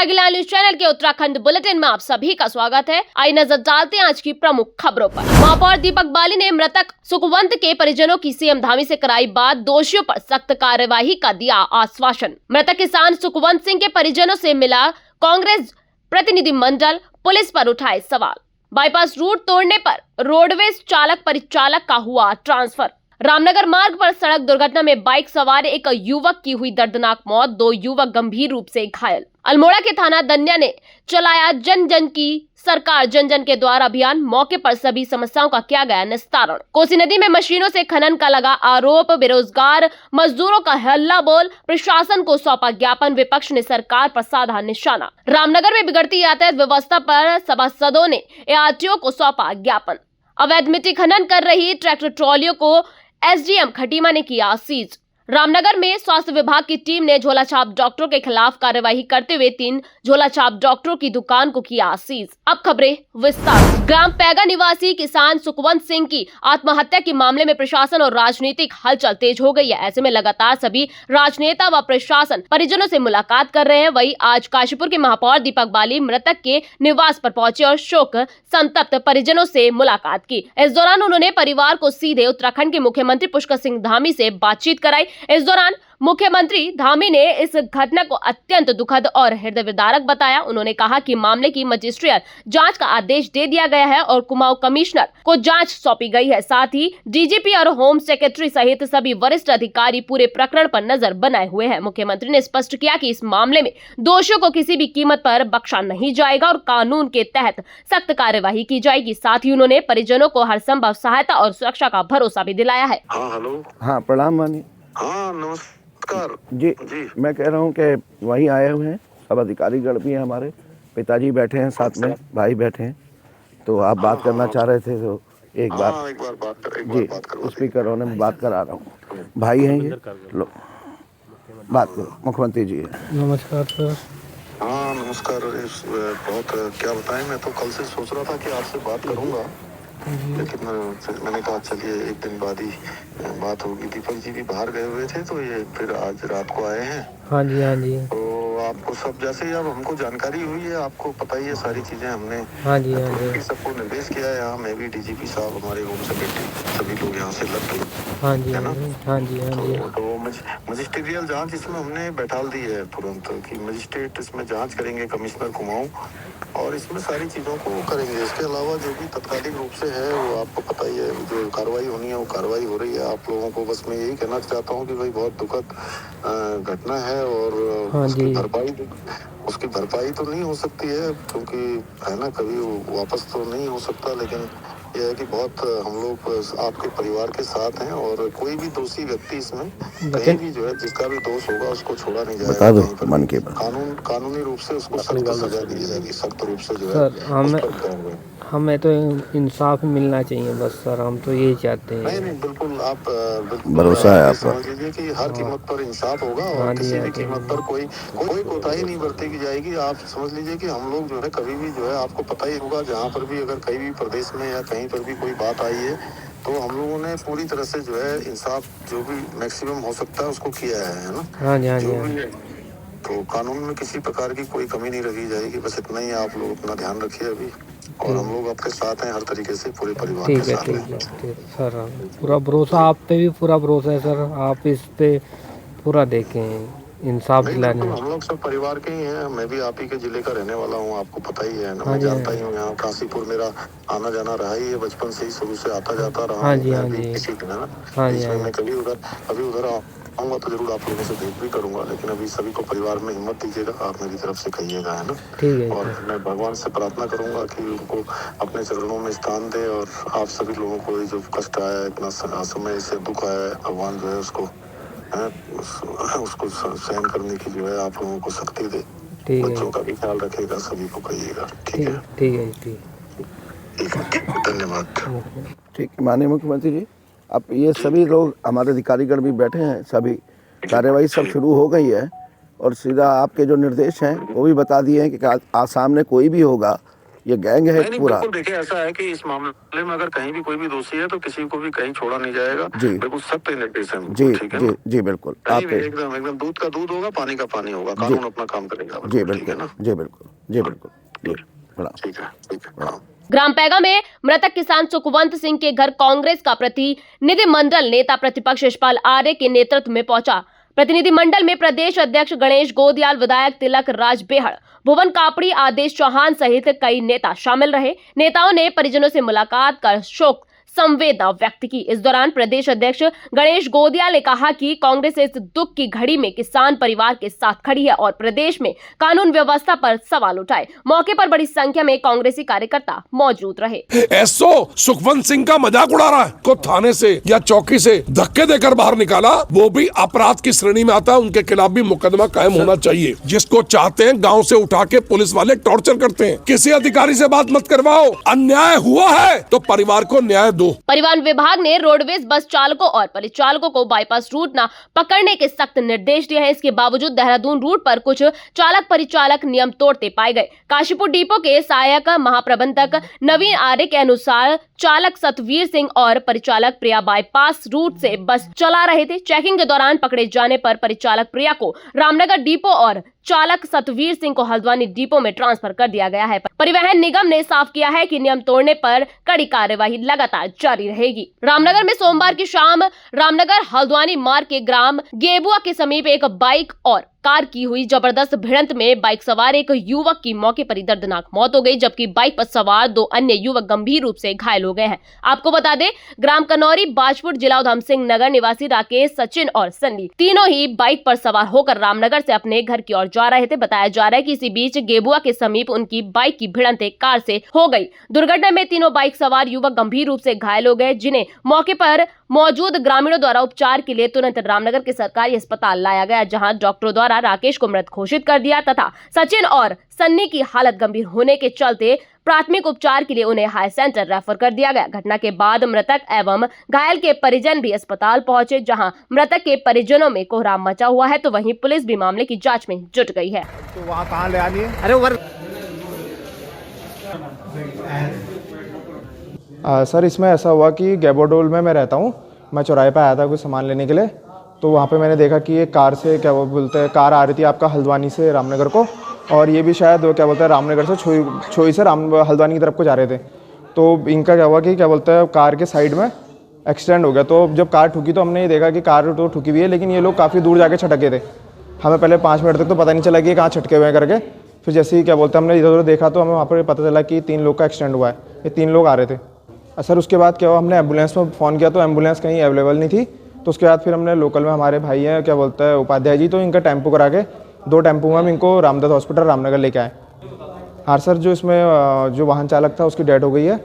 Kargil news channel के Uttarakhand bulletin में आप सभी का स्वागत है। आइए नजर डालते हैं आज की प्रमुख खबरों पर। महापौर दीपक बाली ने मृतक सुखवंत के परिजनों की सीएम धामी से कराई बात, दोषियों पर सख्त कार्यवाही का दिया आश्वासन। मृतक किसान सुखवंत सिंह के परिजनों से मिला कांग्रेस प्रतिनिधिमंडल, पुलिस पर उठाए सवाल। बाईपास रूट तोड़ने पर रोडवेज चालक परिचालक का हुआ ट्रांसफर। रामनगर मार्ग पर सड़क दुर्घटना में बाइक सवार एक युवक की हुई दर्दनाक मौत, 2 युवक गंभीर रूप से घायल। अल्मोड़ा के थाना दन्या ने चलाया जन जन की सरकार जन जन के द्वारा अभियान, मौके पर सभी समस्याओं का किया गया निस्तारण। कोसी नदी में मशीनों से खनन का लगा आरोप, बेरोजगार मजदूरों का हल्ला बोल, प्रशासन को सौंपा ज्ञापन, विपक्ष ने सरकार पर साधा निशाना। रामनगर में बिगड़ती यातायात व्यवस्था पर सभासदों ने एआरटीओ को सौंपा ज्ञापन। अवैध मिट्टी खनन कर रही ट्रैक्टर ट्रॉलियों को एसडीएम खटीमा ने किया सीज। रामनगर में स्वास्थ्य विभाग की टीम ने झोलाछाप डॉक्टरों के खिलाफ कार्यवाही करते हुए 3 झोलाछाप डॉक्टरों की दुकान को किया सीज। अब खबरें विस्तार से। ग्राम पैगा निवासी किसान सुखवंत सिंह की आत्महत्या के मामले में प्रशासन और राजनीतिक हलचल तेज हो गई है। ऐसे में लगातार सभी राजनेता व प्रशासन परिजनों से मुलाकात कर रहे हैं। वहीं आज काशीपुर के महापौर दीपक बाली मृतक के निवास पर पहुंचे और शोक संतप्त परिजनों से मुलाकात की। इस दौरान उन्होंने परिवार को सीधे उत्तराखंड के मुख्यमंत्री पुष्कर सिंह धामी से बातचीत कराई। इस दौरान मुख्यमंत्री धामी ने इस घटना को अत्यंत दुखद और हृदय विदारक बताया। उन्होंने कहा कि मामले की मजिस्ट्रियल जांच का आदेश दे दिया गया है और कुमाऊं कमिश्नर को जांच सौंपी गई है। साथ ही डीजीपी और होम सेक्रेटरी सहित सभी वरिष्ठ अधिकारी पूरे प्रकरण पर नजर बनाए हुए हैं। मुख्यमंत्री ने स्पष्ट किया कि इस मामले में दोषियों को किसी भी कीमत पर बख्शा नहीं जाएगा और कानून के तहत सख्त कार्यवाही की जाएगी। साथ ही उन्होंने परिजनों को हर संभव सहायता और सुरक्षा का भरोसा भी दिलाया है। हेलो। हाँ, प्रणाम मानी। हाँ, नमस्कार जी। मैं कह रहा हूँ कि वहीं आए हुए हैं, सब अधिकारीगण भी हैं, हमारे पिताजी बैठे हैं साथ में, भाई बैठे हैं, तो आप बात करना चाह रहे थे तो एक बार बात करो। स्पीकर होने में बात करा रहा हूँ। भाई हैं ये, लो बात करो। मुख्यमंत्री जी है। नमस्कार सर। हाँ नमस्कार। बहुत क्या बताएं, मैं तो कल से सोच रहा था कि आपसे बात करूँगा, लेकिन मैंने कहा चलिए एक दिन बाद ही बात होगी। दीपक जी भी बाहर गए हुए थे तो ये फिर आज रात को आए हैं। हाँ जी, हाँ जी। तो आपको सब जैसे ही अब हमको जानकारी हुई है, आपको पता ही है सारी चीजें हमने। हाँ जी, हाँ जी। सबको निर्देश किया है। यहाँ मैं भी डीजीपी साहब, हमारे होम सेक्रेटरी, सभी लोग यहाँ से लग गए। हाँ जी, है ना? हाँ जी, हाँ जी। तो मजिस्ट्रियल जांच इसमें हमने बैठाल दी है तुरंत कि मजिस्ट्रेट इसमें जांच करेंगे, कमिश्नर कुमाऊं, और इसमें सारी चीज़ों को करेंगे। इसके अलावा जो भी तत्कालिक रूप से है वो आपको पता ही है, जो कार्रवाई होनी है वो कार्रवाई हो रही है। आप लोगों को बस मैं यही कहना चाहता हूँ कि भाई बहुत दुखद घटना है और हाँ उसकी भरपाई तो नहीं हो सकती है, क्योंकि है ना, कभी वो वापस तो नहीं हो सकता, लेकिन यह है कि बहुत हम लोग आपके परिवार के साथ हैं और कोई भी दोषी व्यक्ति इसमें कहीं भी जो है जिसका भी दोष होगा उसको छोड़ा नहीं जाएगा। बता दो मन के बात। कानूनी रूप से उसको सख्त सजा दी जाएगी, सख्त रूप से जो है सर। हमें तो इंसाफ मिलना चाहिए बस सर, हम तो यही चाहते हैं। नहीं बिल्कुल, आप भरोसा है आपका। समझ लीजिए कि हर कीमत पर इंसाफ होगा और किसी भी कीमत पर कोई कोताही नहीं बरती जाएगी। आप समझ लीजिए कि हम लोग जो है कभी भी जो है, आपको पता ही होगा, जहाँ पर भी अगर कहीं भी प्रदेश में या कहीं पर भी कोई बात आई है तो हम लोगों ने पूरी तरह से जो है इंसाफ जो भी मैक्सिमम हो सकता है उसको किया है ना। हाँ जी, हाँ जी। तो कानून में किसी प्रकार की कोई कमी नहीं रखी जाएगी। बस इतना ही आप लोग अपना ध्यान रखिए अभी, और हम लोग आपके साथ हैं हर तरीके से, पूरे परिवार के साथ हैं। ठीक है सर, पूरा भरोसा आप पे भी, पूरा भरोसा है सर। आप इस पे पूरा देखें, इंसाफ दिलाने। हम लोग सब परिवार के ही हैं। मैं भी आप ही के जिले का रहने वाला हूँ, आपको पता ही है ना। मैं जानता ही हूँ, यहाँ काशीपुर मेरा आना जाना रहा ही है, बचपन से ही शुरू से आता जाता रहा। हाँ जी, हाँ जी। मैं कभी उधर आऊँगा तो जरूर आप लोगों से भेंट भी करूंगा, लेकिन अभी सभी को परिवार में हिम्मत दीजिएगा, आप मेरी तरफ से कहिएगा, है ना। ठीक है। और मैं भगवान से प्रार्थना करूंगा कि उनको अपने चरणों में स्थान दे, और आप सभी लोगों को जो कष्ट आया, इतना समय से दुख आया, भगवान जो है उसको सहन करने की जो है आप लोगों को शक्ति दे। बच्चों का भी ख्याल रखेगा, सभी को कहिएगा। ठीक है। ठीक है। धन्यवाद। ठीक है माननीय मुख्यमंत्री जी, अब ये सभी लोग हमारे अधिकारीगण भी बैठे हैं, सभी कार्यवाही सब शुरू हो गई है और सीधा आपके जो निर्देश हैं वो भी बता दिए हैं कि सामने कोई भी होगा ये गैंग है नहीं, पूरा। बिल्कुल देखिए, ऐसा है कि इस मामले में अगर कहीं भी कोई भी दोषी है तो किसी को भी कहीं छोड़ा नहीं जाएगा। जी बिल्कुल सख्त निर्देश है। जी ठीक है जी ना? जी बिल्कुल। कहीं आप भी एकदम एकदम दूध का दूध होगा, पानी का पानी होगा, कानून अपना काम करेगा। जी ठीक है बिल्कुल ना? जी बिल्कुल जी बिल्कुल जी प्रणाम। ठीक है, ठीक है, हाँ। ग्राम पैगा में मृतक किसान सुखवंत सिंह के घर कांग्रेस का प्रतिनिधिमंडल नेता प्रतिपक्ष यशपाल आर्य के नेतृत्व में पहुंचा। प्रतिनिधिमंडल में प्रदेश अध्यक्ष गणेश गोदियाल, विधायक तिलक राज बेहड़, भुवन कापड़ी, आदेश चौहान सहित कई नेता शामिल रहे। नेताओं ने परिजनों से मुलाकात कर शोक संवेदना व्यक्त की। इस दौरान प्रदेश अध्यक्ष गणेश गोदियाल ने कहा कि कांग्रेस इस दुख की घड़ी में किसान परिवार के साथ खड़ी है और प्रदेश में कानून व्यवस्था पर सवाल उठाए। मौके पर बड़ी संख्या में कांग्रेसी कार्यकर्ता मौजूद रहे। एसओ सुखवंत सिंह का मजाक उड़ा रहा है, को थाने से या चौकी से धक्के देकर बाहर निकाला, वो भी अपराध की श्रेणी में आता है। उनके खिलाफ भी मुकदमा कायम होना चाहिए। जिसको चाहते हैं गांव से उठा के पुलिस वाले टॉर्चर करते हैं। किसी अधिकारी से बात मत करवाओ, अन्याय हुआ है तो परिवार को न्याय दो। परिवहन विभाग ने रोडवेज बस चालकों और परिचालकों को बाईपास रूट न पकड़ने के सख्त निर्देश दिए हैं। इसके बावजूद देहरादून रूट पर कुछ चालक परिचालक नियम तोड़ते पाए गए। काशीपुर डिपो के सहायक महाप्रबंधक नवीन आर्य के अनुसार चालक सतवीर सिंह और परिचालक प्रिया बाईपास रूट से बस चला रहे थे। चेकिंग के दौरान पकड़े जाने पर परिचालक प्रिया को रामनगर डिपो और चालक सतवीर सिंह को हल्द्वानी डिपो में ट्रांसफर कर दिया गया है। परिवहन निगम ने साफ किया है कि नियम तोड़ने पर कड़ी कार्यवाही लगातार जारी रहेगी। रामनगर में सोमवार की शाम रामनगर हल्द्वानी मार्ग के ग्राम गेबुआ के समीप एक बाइक और कार की हुई जबरदस्त भिड़ंत में बाइक सवार एक युवक की मौके पर ही दर्दनाक मौत हो गई, जबकि बाइक पर सवार 2 अन्य युवक गंभीर रूप से घायल हो गए हैं। आपको बता दें, ग्राम कनौरी बाजपुर जिला उधम सिंह नगर निवासी राकेश, सचिन और सन्नी तीनों ही बाइक पर सवार होकर रामनगर से अपने घर की ओर जा रहे थे। बताया जा रहा है कि इसी बीच गेबुआ के समीप उनकी बाइक की भिड़ंत एक कार से हो गई। दुर्घटना में तीनों बाइक सवार युवक गंभीर रूप से घायल हो गए, जिन्हें मौके पर मौजूद ग्रामीणों द्वारा उपचार के लिए तुरंत रामनगर के सरकारी अस्पताल लाया गया, जहां डॉक्टरों द्वारा राकेश को मृत घोषित कर दिया तथा सचिन और सन्नी की हालत गंभीर होने के चलते प्राथमिक उपचार के लिए उन्हें हाई सेंटर रेफर कर दिया गया। घटना के बाद मृतक एवं घायल के परिजन भी अस्पताल पहुंचे, जहां मृतक के परिजनों में कोहराम मचा हुआ है, तो वहीं पुलिस भी मामले की जांच में जुट गई है। तो वहाँ कहाँ ले आनी है? सर, इसमें ऐसा हुआ कि गैबोडोल में मैं रहता हूँ। मैं चौराहे पे आया था कुछ सामान लेने के लिए, तो वहाँ पे मैंने देखा कि एक कार से क्या बोलते हैं कार आ रही थी आपका हल्द्वानी से रामनगर को, और ये भी शायद क्या बोलते हैं रामनगर से छोई से हल्द्वानी की तरफ को जा रहे थे। तो इनका क्या हुआ कि क्या बोलते हैं कार के साइड में एक्सीडेंट हो गया। तो जब कार ठुकी तो हमने ये देखा कि कार तो ठुकी हुई है, लेकिन ये लोग काफ़ी दूर जाके छटके थे। हमें पहले 5 मिनट तक तो पता नहीं चला कि कहाँ छटके हुए हैं करके। फिर जैसे ही क्या बोलते हैं हमने इधर उधर देखा तो हमें वहाँ पर पता चला कि 3 लोग का एक्सीडेंट हुआ है। ये 3 लोग आ रहे थे। सर, उसके बाद क्या हुआ, हमने एम्बुलेंस में फ़ोन किया तो एम्बुलेंस कहीं अवेलेबल नहीं थी। तो उसके बाद फिर हमने लोकल में हमारे भाई हैं क्या बोलते हैं उपाध्याय जी, तो इनका टेम्पो करा के 2 टेम्पो में हम इनको रामदत्त हॉस्पिटल रामनगर लेके आए। हाँ सर, जो इसमें जो वाहन चालक था उसकी डेथ हो गई है,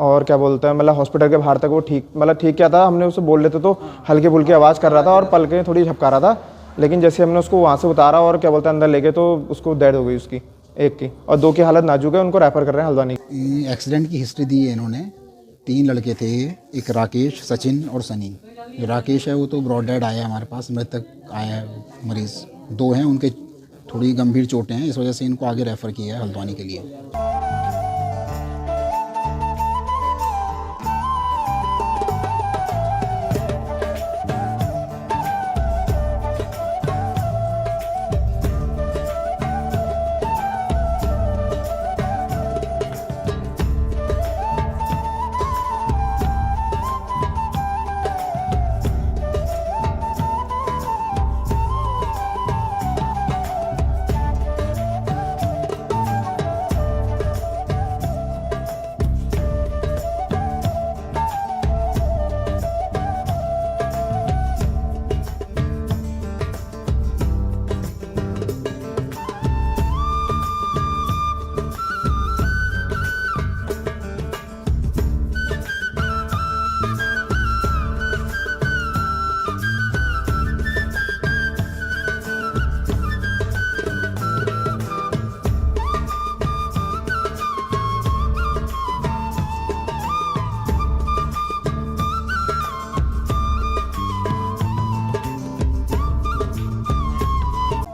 और क्या बोलते हैं मतलब हॉस्पिटल के बाहर तक वो ठीक क्या था। हमने उसे बोल लेते तो हल्की फुल्की आवाज़ कर रहा था और पलकें थोड़ी झपका रहा था, लेकिन जैसे हमने उसको वहाँ से उतारा और क्या बोलते हैं अंदर ले गए तो उसको डेथ हो गई उसकी, एक की, और 2 की हालत नाजुक है, उनको रेफर कर रहे हैं हल्द्वानी। एक्सीडेंट की हिस्ट्री दी है इन्होंने। 3 लड़के थे, एक राकेश, सचिन और सनी। जो राकेश है वो तो ब्रॉड डेड आया हमारे पास, मृतक आया है मरीज़। 2 हैं, उनके थोड़ी गंभीर चोटें हैं, इस वजह से इनको आगे रेफ़र किया है हल्द्वानी के लिए।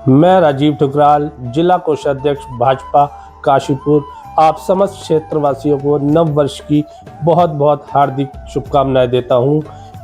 मैं राजीव ठुकराल, जिला कोषाध्यक्ष भाजपा काशीपुर, आप समस्त क्षेत्रवासियों को नव वर्ष की बहुत बहुत हार्दिक शुभकामनाएं देता हूं।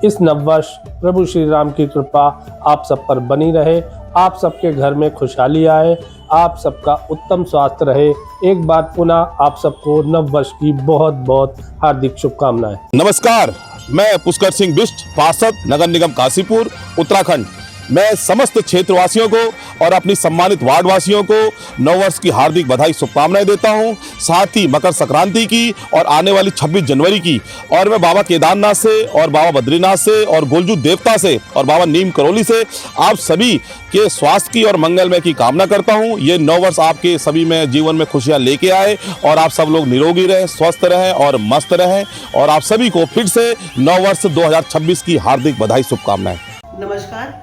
इस नव वर्ष प्रभु श्री राम की कृपा आप सब पर बनी रहे, आप सबके घर में खुशहाली आए, आप सबका उत्तम स्वास्थ्य रहे। एक बार पुनः आप सबको नव वर्ष की बहुत बहुत हार्दिक शुभकामनाएं। नमस्कार, मैं पुष्कर सिंह बिष्ट, पार्षद नगर निगम काशीपुर उत्तराखंड। मैं समस्त क्षेत्रवासियों को और अपनी सम्मानित वार्डवासियों को नववर्ष की हार्दिक बधाई शुभकामनाएं देता हूं। साथ ही मकर संक्रांति की और आने वाली 26 जनवरी की। और मैं बाबा केदारनाथ से और बाबा बद्रीनाथ से और गोलजू देवता से और बाबा नीम करौली से आप सभी के स्वास्थ्य की और मंगलमय की कामना करता हूं। ये नववर्ष आपके सभी में जीवन में खुशियां लेके आए और आप सब लोग निरोगी रहें, स्वस्थ रहें और मस्त रहें। और आप सभी को फिर से नववर्ष 2026 की हार्दिक बधाई शुभकामनाएं। नमस्कार,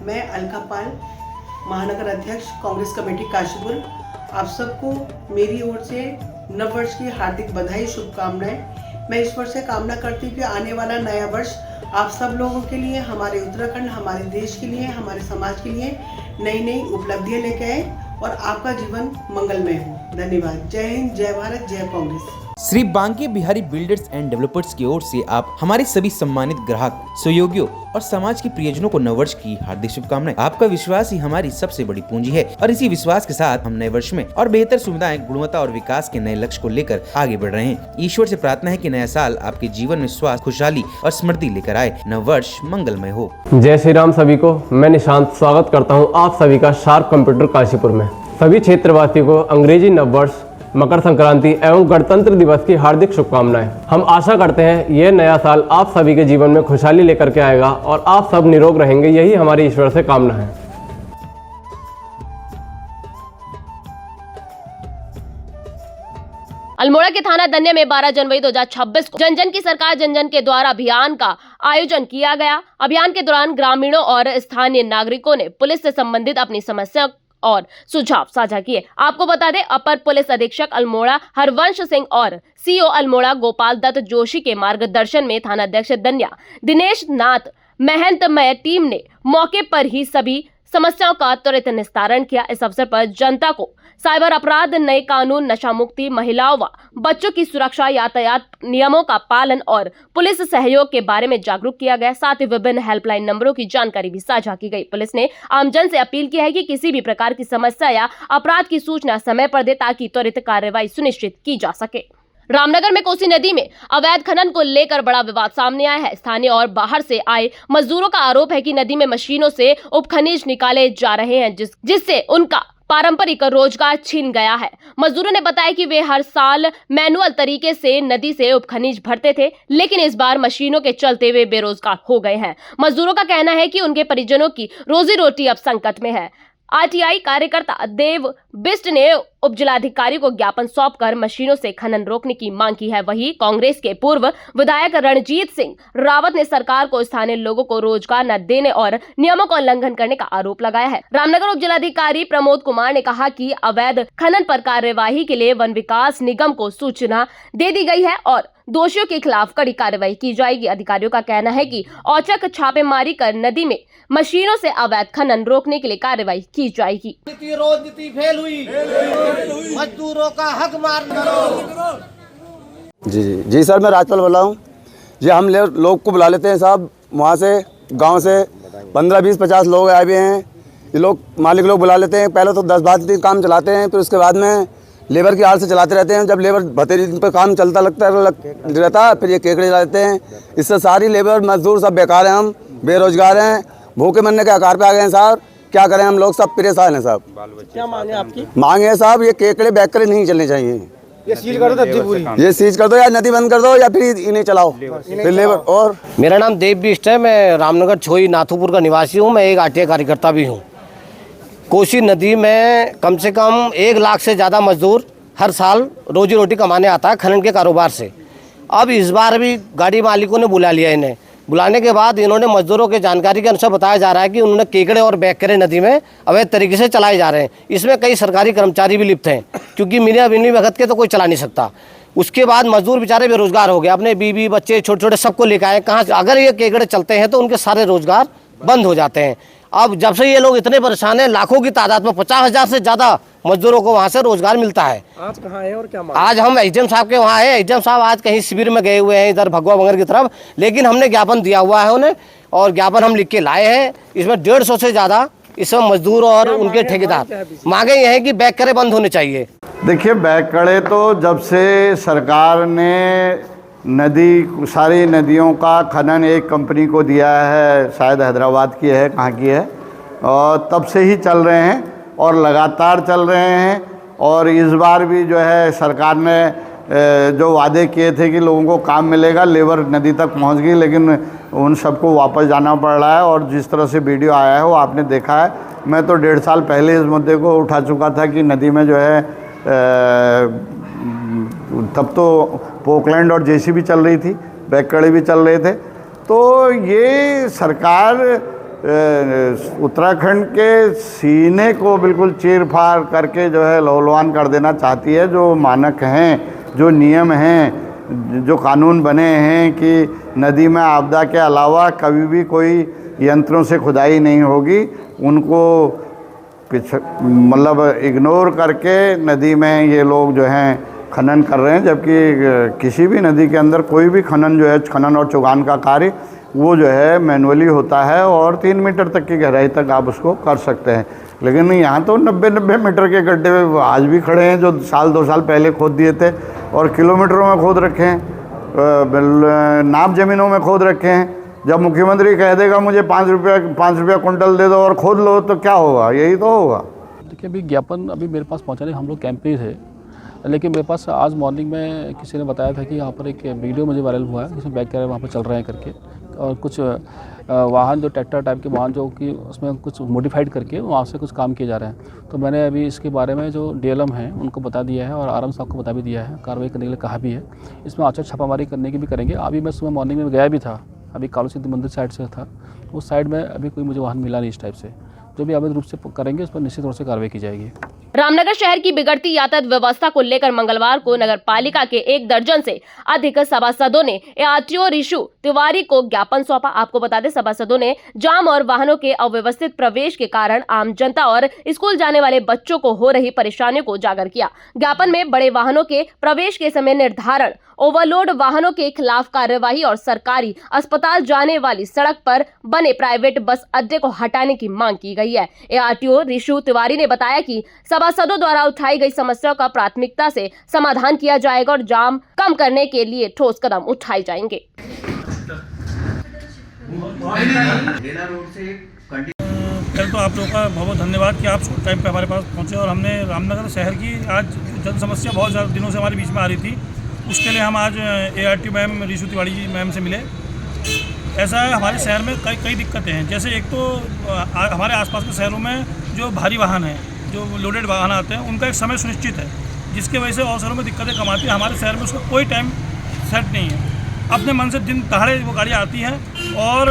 मैं अलका पाल, महानगर अध्यक्ष कांग्रेस कमेटी काशीपुर। आप सबको मेरी ओर से नव वर्ष की हार्दिक बधाई शुभकामनाएं। मैं इस वर्ष से कामना करती हूँ कि आने वाला नया वर्ष आप सब लोगों के लिए, हमारे उत्तराखंड, हमारे देश के लिए, हमारे समाज के लिए नई नई उपलब्धियां लेके आए और आपका जीवन मंगलमय हो। धन्यवाद। जय हिंद, जय भारत, जय Congress. Shri Banke Bihari builders and developers की ओर से आप हमारे सभी सम्मानित ग्राहक, सहयोगियों और समाज के प्रियजनों को नववर्ष की हार्दिक शुभकामनाएं। आपका विश्वास ही हमारी सबसे बड़ी पूंजी है और इसी विश्वास के साथ हम नए वर्ष में और बेहतर सुविधाएं, गुणवत्ता और विकास के नए लक्ष्य को लेकर आगे बढ़ रहे हैं। ईश्वर से प्रार्थना है कि नया साल आपके जीवन में स्वास्थ्य, खुशहाली और समृद्धि लेकर आए। नव वर्ष मंगलमय हो। जय श्री राम सभी को। मैं निशांत स्वागत करता हूँ आप सभी का शार्प कंप्यूटर काशीपुर में। सभी क्षेत्रवासियों को अंग्रेजी नव वर्ष, मकर संक्रांति एवं गणतंत्र दिवस की हार्दिक शुभकामनाएं। हम आशा करते हैं यह नया साल आप सभी के जीवन में खुशहाली लेकर के आएगा और आप सब निरोग रहेंगे, यही हमारी ईश्वर से कामना है। अल्मोड़ा के थाना दन्या में 12 जनवरी 2026 को जन जन की सरकार जन जन के द्वारा अभियान का आयोजन किया गया। अभियान के दौरान ग्रामीणों और स्थानीय नागरिकों ने पुलिस से संबंधित अपनी समस्या और सुझाव साझा किए। आपको बता दें, अपर पुलिस अधीक्षक अल्मोड़ा हरवंश सिंह और सीओ अल्मोड़ा गोपाल दत्त जोशी के मार्गदर्शन में थानाध्यक्ष दन्या दिनेश नाथ महंतमय टीम ने मौके पर ही सभी समस्याओं का त्वरित निस्तारण किया। इस अवसर पर जनता को साइबर अपराध, नए कानून, नशा मुक्ति, महिलाओं व बच्चों की सुरक्षा, यातायात नियमों का पालन और पुलिस सहयोग के बारे में जागरूक किया गया। साथ ही विभिन्न हेल्पलाइन नंबरों की जानकारी भी साझा की गई। पुलिस ने आमजन से अपील की है कि किसी भी प्रकार की समस्या या अपराध की सूचना समय पर दे ताकि त्वरित कार्रवाई सुनिश्चित की जा सके। रामनगर में कोसी नदी में अवैध खनन को लेकर बड़ा विवाद सामने आया है। स्थानीय और बाहर से आए मजदूरों का आरोप है कि नदी में मशीनों से उपखनिज निकाले जा रहे हैं, जिससे उनका पारंपरिक रोजगार छीन गया है। मजदूरों ने बताया कि वे हर साल मैनुअल तरीके से नदी से उपखनिज भरते थे, लेकिन इस बार मशीनों के चलते वे बेरोजगार हो गए हैं। मजदूरों का कहना है कि उनके परिजनों की रोजी रोटी अब संकट में है। आरटीआई कार्यकर्ता देव बिष्ट ने उपजिलाधिकारी को ज्ञापन सौंपकर मशीनों से खनन रोकने की मांग की है। वहीं कांग्रेस के पूर्व विधायक रणजीत सिंह रावत ने सरकार को स्थानीय लोगों को रोजगार न देने और नियमों का उल्लंघन करने का आरोप लगाया है। रामनगर उपजिलाधिकारी प्रमोद कुमार ने कहा कि अवैध खनन पर कार्यवाही के लिए वन विकास निगम को सूचना दे दी गई है और दोषियों के खिलाफ कड़ी कार्रवाई की जाएगी। अधिकारियों का कहना है कि औचक छापेमारी कर नदी में मशीनों से अवैध खनन रोकने के लिए कार्रवाई की जाएगी। राजनीति फेल हुई, मजदूरों का हक मारना। जी सर, मैं राजपाल बोल रहा हूँ। जी हम लोग को बुला लेते हैं साहब, वहाँ से गांव से 15, 20, 50 लोग आए हुए हैं। ये लोग मालिक लोग बुला लेते हैं। पहले तो 10-12 दिन काम चलाते हैं, फिर उसके बाद में लेबर की हाल से चलाते रहते हैं। जब लेबर भतेरी पर काम चलता रहता है, फिर ये केकड़े चलाते हैं। इससे सारी लेबर मजदूर सब बेकार हैं, हम बेरोजगार हैं, भूखे मरने के आकार पे आ गए हैं साहब। क्या करें, हम लोग सब परेशान हैं साहब। क्या मांगे आपकी? मांगे है साहब, ये केकड़े बैकरे नहीं चलने चाहिए। ये सीज कर दो, पूरी ये सीज कर दो या नदी बंद कर दो या फिर इन्हें चलाओ फिर लेबर। और मेरा नाम देव बिष्ट है, मैं रामनगर छोई नाथुपुर का निवासी हूँ। मैं एक आरटीआई कार्यकर्ता भी हूँ। कोसी नदी में कम से कम 1 लाख से ज़्यादा मजदूर हर साल रोजी रोटी कमाने आता है खनन के कारोबार से। अब इस बार भी गाड़ी मालिकों ने बुला लिया इन्हें। बुलाने के बाद इन्होंने मजदूरों के जानकारी के अनुसार बताया जा रहा है कि उन्होंने केकड़े और बैकरे नदी में अवैध तरीके से चलाए जा रहे हैं। इसमें कई सरकारी कर्मचारी भी लिप्त हैं, क्योंकि बिना वक्त के तो कोई चला नहीं सकता। उसके बाद मजदूर बेचारे बेरोजगार हो गए, अपने बीवी बच्चे छोटे छोटे सबको लेकर आए। कहाँ अगर ये केकड़े चलते हैं तो उनके सारे रोजगार बंद हो जाते हैं। अब जब से ये लोग इतने परेशान हैं, लाखों की तादाद में 50,000 से ज़्यादा मजदूरों को वहाँ से रोजगार मिलता है। आज कहाँ है और क्या आज हम एचएम साहब के वहाँ है। एचएम साहब आज कहीं शिविर में गए हुए हैं इधर भगवा बंगर की तरफ, लेकिन हमने ज्ञापन दिया हुआ है उन्हें और ज्ञापन हम लिख के लाए हैं। इसमें 150 से ज़्यादा इसमें मजदूर और उनके ठेकेदार मांगे ये हैं कि बैक करे बंद होने चाहिए। देखिए, बैक कड़े तो जब से सरकार ने सारी नदियों का खनन एक कंपनी को दिया है, शायद हैदराबाद की है, कहाँ की है, और तब से ही चल रहे हैं और लगातार चल रहे हैं। और इस बार भी जो है सरकार ने जो वादे किए थे कि लोगों को काम मिलेगा, लेबर नदी तक पहुंच गई, लेकिन उन सबको वापस जाना पड़ रहा है। और जिस तरह से वीडियो आया है वो आपने देखा है। मैं तो 1.5 साल पहले इस मुद्दे को उठा चुका था कि नदी में जो है तब तो पोकलैंड और जेसीबी चल रही थी, बैककड़े भी चल रहे थे। तो ये सरकार उत्तराखंड के सीने को बिल्कुल चीर फाड़ करके जो है लहूलुहान कर देना चाहती है। जो मानक हैं, जो नियम हैं, जो कानून बने हैं कि नदी में आपदा के अलावा कभी भी कोई यंत्रों से खुदाई नहीं होगी, उनको मतलब इग्नोर करके नदी में ये लोग जो हैं खनन कर रहे हैं। जबकि किसी भी नदी के अंदर कोई भी खनन जो है, खनन और चुगान का कार्य, वो जो है मैनुअली होता है और 3 मीटर तक की गहराई तक आप उसको कर सकते हैं। लेकिन यहाँ तो 90 मीटर के गड्ढे आज भी खड़े हैं जो 2 साल पहले खोद दिए थे और किलोमीटरों में खोद रखे हैं, नाप ज़मीनों में खोद रखे हैं। जब मुख्यमंत्री कह देगा मुझे 5 रुपया कुंटल दे दो और खोद लो, तो क्या होगा? यही तो होगा। देखिए, अभी ज्ञापन अभी मेरे पास पहुँचा नहीं, हम लोग कैंप पे ही थे, लेकिन मेरे पास आज मॉर्निंग में किसी ने बताया था कि यहाँ पर एक वीडियो मुझे वायरल हुआ है जिसमें बैक कैमरे वहाँ पर चल रहे हैं करके, और कुछ वाहन जो ट्रैक्टर टाइप के वाहन जो कि उसमें कुछ मॉडिफाइड करके वहाँ से कुछ काम किए जा रहे हैं। तो मैंने अभी इसके बारे में जो डीएलएम हैं उनको बता दिया है और आरएम साहब को बता भी दिया है, कार्रवाई करने के लिए कहा भी है। इसमें अच्छा छापामारी करने की भी करेंगे। अभी मैं सुबह मॉर्निंग में गया भी था, अभी कालू सिद्धि मंदिर साइड से था, उस साइड में अभी कोई मुझे वाहन मिला नहीं इस टाइप से। जो भी अवैध रूप से करेंगे उस पर निश्चित तौर से कार्रवाई की जाएगी। रामनगर शहर की बिगड़ती यातायात व्यवस्था को लेकर मंगलवार को नगर पालिका के 1 दर्जन से अधिक सभासदों ने आरटीओ ऋषु तिवारी को ज्ञापन सौंपा। आपको बता दें, सभासदों ने जाम और वाहनों के अव्यवस्थित प्रवेश के कारण आम जनता और स्कूल जाने वाले बच्चों को हो रही परेशानियों को उजागर किया। ज्ञापन में बड़े वाहनों के प्रवेश के समय निर्धारण, ओवरलोड वाहनों के खिलाफ कार्यवाही और सरकारी अस्पताल जाने वाली सड़क पर बने प्राइवेट बस अड्डे को हटाने की मांग की गई है। आरटीओ ऋषु तिवारी ने बताया कि सभासदों द्वारा उठाई गई समस्याओं का प्राथमिकता से समाधान किया जाएगा और जाम कम करने के लिए ठोस कदम उठाए जाएंगे। कल तो आप लोगों का बहुत धन्यवाद कि आप टाइम पे हमारे पास पहुंचे और हमने रामनगर शहर की आज जन समस्या बहुत ज़्यादा दिनों से हमारे बीच में आ रही थी, उसके लिए हम आज ARTO ma'am Rishu Tiwari ji ma'am से मिले। ऐसा है, हमारे शहर में कई दिक्कतें हैं। जैसे एक तो हमारे आसपास के शहरों में जो भारी वाहन हैं, जो लोडेड वाहन आते हैं, उनका एक समय सुनिश्चित है, जिसके वजह से और शहरों में दिक्कतें कम आती हैं। हमारे शहर में उसका कोई टाइम सेट नहीं है। अपने मन से दिन दहाड़े वो गाड़ियाँ आती हैं और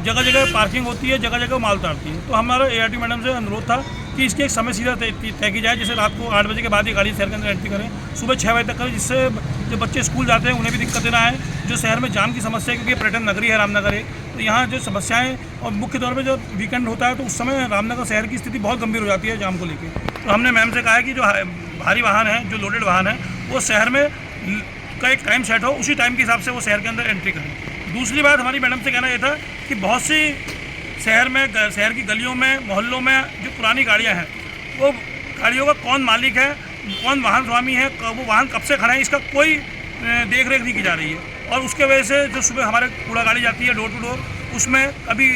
जगह जगह पार्किंग होती है, जगह जगह माल उतारती है। तो हमारा ARTO मैडम से अनुरोध था कि इसकी एक समय सीधा तय की जाए, जैसे रात को 8 बजे के बाद ये गाड़ी शहर के अंदर एंट्री करें, सुबह 6 बजे तक करें, जिससे जो बच्चे स्कूल जाते हैं उन्हें भी दिक्कतें ना आए। जो शहर में जाम की समस्या है, क्योंकि पर्यटन नगरी है रामनगर है, तो यहाँ जो समस्याएं और मुख्य तौर पे जो वीकेंड होता है तो उस समय रामनगर शहर की स्थिति बहुत गंभीर हो जाती है जाम को लेकर। तो हमने मैम से कहा है कि जो भारी वाहन है, जो लोडेड वाहन है, वो शहर में का एक टाइम सेट हो, उसी टाइम के हिसाब से वो शहर के अंदर एंट्री करें। दूसरी बात हमारी मैडम से कहना ये था कि बहुत सी शहर की गलियों में, मोहल्लों में जो पुरानी गाड़ियाँ हैं, वो गाड़ियों का कौन मालिक है, कौन वाहन स्वामी है, वो वाहन कब से खड़ा है, इसका कोई देख रेख नहीं की जा रही है। और उसके वजह से जो सुबह हमारे कूड़ा गाड़ी जाती है डोर टू डोर, उसमें कभी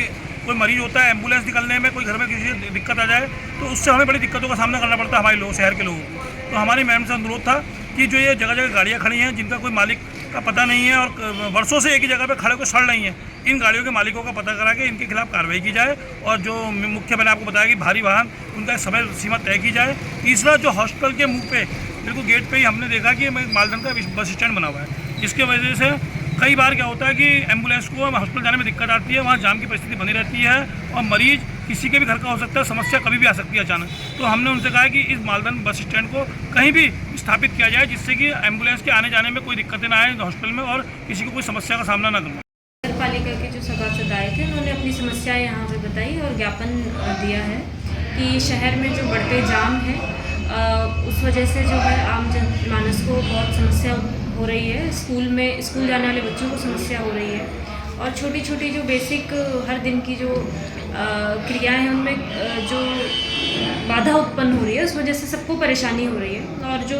कोई मरीज होता है, एम्बुलेंस निकलने में कोई घर में किसी को दिक्कत आ जाए तो उससे हमें बड़ी दिक्कतों का सामना करना पड़ता है हमारे लोग, शहर के लोगों को। तो हमारी मैम से अनुरोध था कि जो ये जगह जगह गाड़ियाँ खड़ी हैं, जिनका कोई मालिक का पता नहीं है और वर्षों से एक ही जगह पे खड़े होकर सड़ रही हैं, इन गाड़ियों के मालिकों का पता करा के इनके खिलाफ कार्रवाई की जाए। और जो मुख्य मैंने आपको बताया कि भारी वाहन, उनका समय सीमा तय की जाए। तीसरा, जो हॉस्पिटल के मुंह पे बिल्कुल गेट पे ही हमने देखा कि मालदन का बस स्टैंड बना हुआ है, जिसके वजह से कई बार क्या होता है कि एम्बुलेंस को हॉस्पिटल जाने में दिक्कत आती है, वहाँ जाम की परिस्थिति बनी रहती है और मरीज किसी के भी घर का हो सकता है, समस्या कभी भी आ सकती है अचानक। तो हमने उनसे कहा कि इस मालदन बस स्टैंड को कहीं भी स्थापित किया जाए, जिससे कि एम्बुलेंस के आने जाने में कोई दिक्कतें ना आए हॉस्पिटल में और किसी को कोई समस्या का सामना ना करना। पालिका के जो सभासद आए थे उन्होंने अपनी समस्याएं यहाँ पे बताई और ज्ञापन दिया है कि शहर में जो बढ़ते जाम है उस वजह से जो है आम जनमानस को बहुत समस्या हो रही है। स्कूल जाने वाले बच्चों को समस्या हो रही है और छोटी छोटी जो बेसिक हर दिन की जो क्रियाएं हैं उनमें जो बाधा उत्पन्न हो रही है उस वजह से सबको परेशानी हो रही है। और जो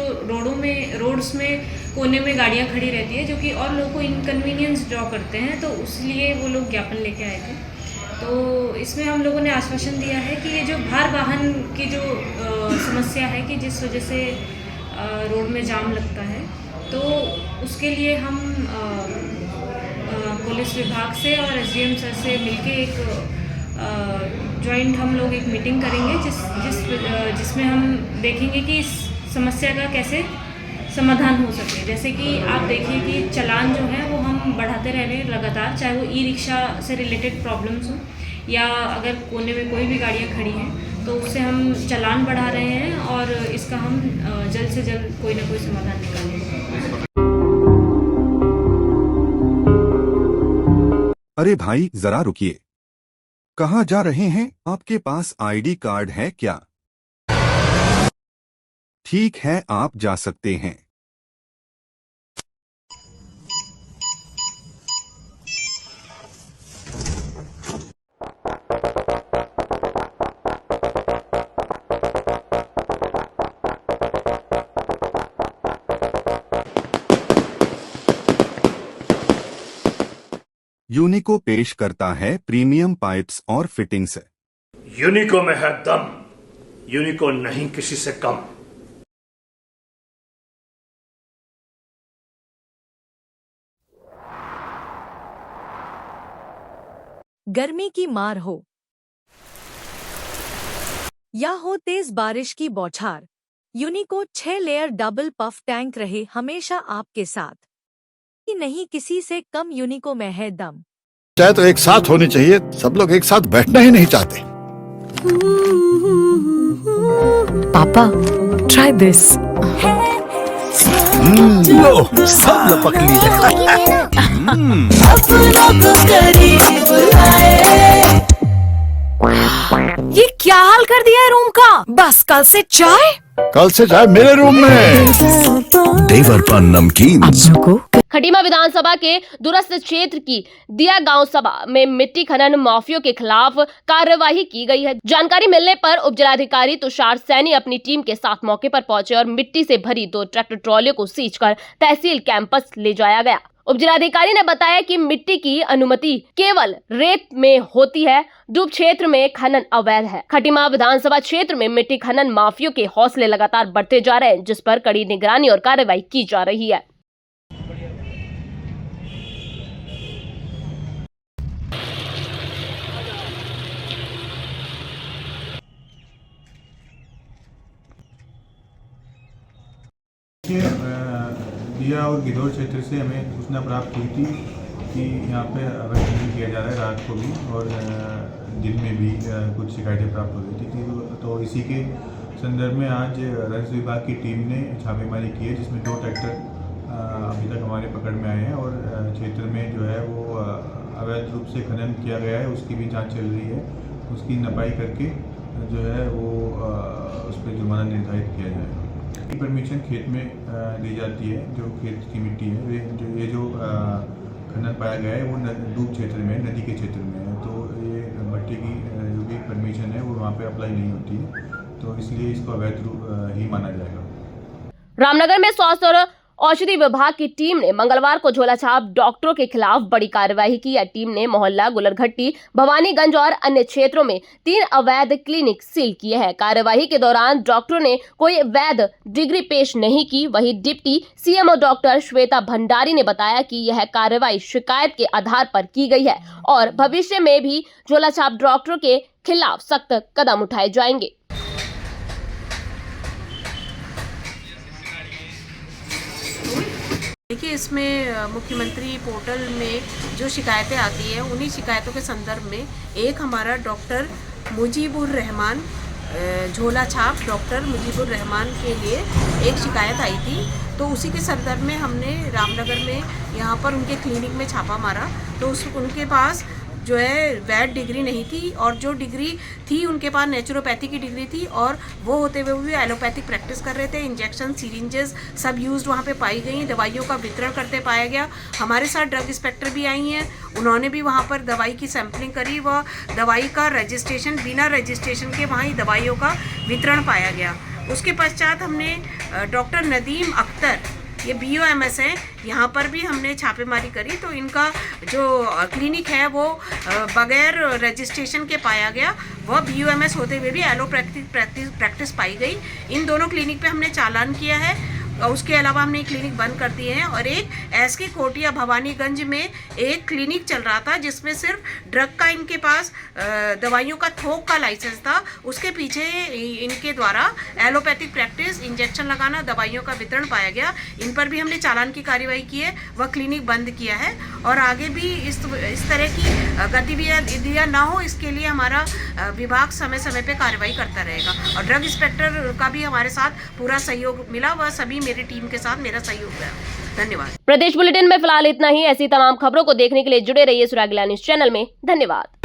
रोड्स में कोने में गाड़ियां खड़ी रहती है जो कि और लोगों को इनकन्वीनियंस ड्रॉ करते हैं, तो उसलिए वो लोग ज्ञापन लेके आए थे। तो इसमें हम लोगों ने आश्वासन दिया है कि ये जो भार वाहन की जो समस्या है कि जिस वजह से रोड में जाम लगता है, तो उसके लिए हम पुलिस विभाग से और एसडीएम सर से मिलके एक जॉइंट हम लोग एक मीटिंग करेंगे जिसमें हम देखेंगे कि इस समस्या का कैसे समाधान हो सके। जैसे कि आप देखिए कि चालान जो है वो हम बढ़ाते रह रहे हैं लगातार, चाहे वो ई रिक्शा से रिलेटेड प्रॉब्लम्स हो या अगर कोने में कोई भी गाड़ियाँ खड़ी हैं तो उससे हम चालान बढ़ा रहे हैं और इसका हम जल्द से जल्द कोई ना कोई समाधान निकालेंगे। अरे भाई जरा रुकिए, कहाँ जा रहे हैं? आपके पास आईडी कार्ड है क्या? ठीक है, आप जा सकते हैं। यूनिको पेश करता है प्रीमियम पाइप्स और फिटिंग्स। यूनिको में है दम, यूनिको नहीं किसी से कम। गर्मी की मार हो या हो तेज बारिश की बौछार, यूनिको 6 लेयर डबल पफ टैंक रहे हमेशा आपके साथ। नहीं किसी से कम यूनिको में है दम। चाहे तो एक साथ होनी चाहिए, सब लोग एक साथ बैठना ही नहीं चाहते। पापा ट्राई दिस। लो सब लपक लीजिए। ये क्या हाल कर दिया है रूम का? बस कल से चाय मेरे रूम में। देवर पान नमकीन। खटीमा विधानसभा के दूरस्थ क्षेत्र की दिया गांव सभा में मिट्टी खनन माफियों के खिलाफ कार्यवाही की गई है। जानकारी मिलने पर उपजिलाधिकारी तुषार सैनी अपनी टीम के साथ मौके पर पहुंचे और मिट्टी से भरी 2 ट्रैक्टर ट्रॉलियों को सीज कर तहसील कैंपस ले जाया गया। उपजिलाधिकारी ने बताया कि मिट्टी की अनुमति केवल रेत में होती है, डूब क्षेत्र में खनन अवैध है। खटीमा विधानसभा क्षेत्र में मिट्टी खनन माफियों के हौसले लगातार बढ़ते जा रहे हैं, जिस पर कड़ी निगरानी और कार्रवाई की जा रही है। दिया और गिदौर क्षेत्र से हमें सूचना प्राप्त हुई थी कि यहाँ पे अवैध खनन किया जा रहा है, रात को भी और दिन में भी कुछ शिकायतें प्राप्त हो रही थी। तो इसी के संदर्भ में आज राजस्व विभाग की टीम ने छापेमारी की है, जिसमें 2 ट्रैक्टर अभी तक हमारे पकड़ में आए हैं और क्षेत्र में जो है वो अवैध रूप से खनन किया गया है, उसकी भी जाँच चल रही है। उसकी नपाई करके जो है वो उस पर जुर्माना निर्धारित किया जाएगा। परमिशन खेत में दी जाती है, जो खेत की मिट्टी है, ये जो खनन पाया गया है वो डूब क्षेत्र में, नदी के क्षेत्र में है, तो ये भट्टी की जो भी परमिशन है वो वहाँ पे अप्लाई नहीं होती है, तो इसलिए इसको अवैध ही माना जाएगा। रामनगर में स्वास्थ्य और औषधि विभाग की टीम ने मंगलवार को झोलाछाप डॉक्टरों के खिलाफ बड़ी कार्रवाई की है। टीम ने मोहल्ला गुलरघट्टी, भवानीगंज और अन्य क्षेत्रों में 3 अवैध क्लिनिक सील किए हैं। कार्रवाई के दौरान डॉक्टरों ने कोई वैध डिग्री पेश नहीं की। वहीं deputy CMO doctor Shweta Bhandari ने बताया कि यह कार्रवाई शिकायत के आधार पर की गई है और भविष्य में भी झोलाछाप डॉक्टरों के खिलाफ सख्त कदम उठाए जाएंगे। देखिए, इसमें मुख्यमंत्री पोर्टल में जो शिकायतें आती हैं उन्हीं शिकायतों के संदर्भ में एक हमारा डॉक्टर मुजीबुर रहमान झोला छाप डॉक्टर मुजीबुर रहमान के लिए एक शिकायत आई थी। तो उसी के संदर्भ में हमने रामनगर में यहाँ पर उनके क्लिनिक में छापा मारा। तो उनके पास जो है वैद डिग्री नहीं थी, और जो डिग्री थी उनके पास नेचुरोपैथी की डिग्री थी, और वो होते हुए भी एलोपैथिक प्रैक्टिस कर रहे थे। इंजेक्शन सिरिंजेस सब यूज्ड वहाँ पे पाई गई, दवाइयों का वितरण करते पाया गया। हमारे साथ ड्रग इंस्पेक्टर भी आई हैं, उन्होंने भी वहाँ पर दवाई की सैंपलिंग करी, वह दवाई का रजिस्ट्रेशन बिना रजिस्ट्रेशन के वहाँ ही दवाइयों का वितरण पाया गया। उसके पश्चात हमने डॉक्टर नदीम अख्तर, ये BOMS है, यहाँ पर भी हमने छापेमारी करी। तो इनका जो क्लिनिक है वो बगैर रजिस्ट्रेशन के पाया गया, वह BOMS होते हुए भी एलोपैथिक प्रैक्टिस पाई गई। इन दोनों क्लिनिक पे हमने चालान किया है, और उसके अलावा हमने क्लिनिक बंद कर दिए हैं। और एक SK कोटिया भवानीगंज में एक क्लिनिक चल रहा था जिसमें सिर्फ ड्रग का इनके पास दवाइयों का थोक का लाइसेंस था, उसके पीछे इनके द्वारा एलोपैथिक प्रैक्टिस, इंजेक्शन लगाना, दवाइयों का वितरण पाया गया। इन पर भी हमने चालान की कार्रवाई की है, वह क्लिनिक बंद किया है। और आगे भी इस तरह की गतिविधियाँ ना हो, इसके लिए हमारा विभाग समय समय पे कार्रवाई करता रहेगा। और ड्रग इंस्पेक्टर का भी हमारे साथ पूरा सहयोग मिला, वह सभी मेरी टीम के साथ मेरा सहयोग है। धन्यवाद। प्रदेश बुलेटिन में फिलहाल इतना ही। ऐसी तमाम खबरों को देखने के लिए जुड़े रहिए सुराग न्यूज़ चैनल में। धन्यवाद।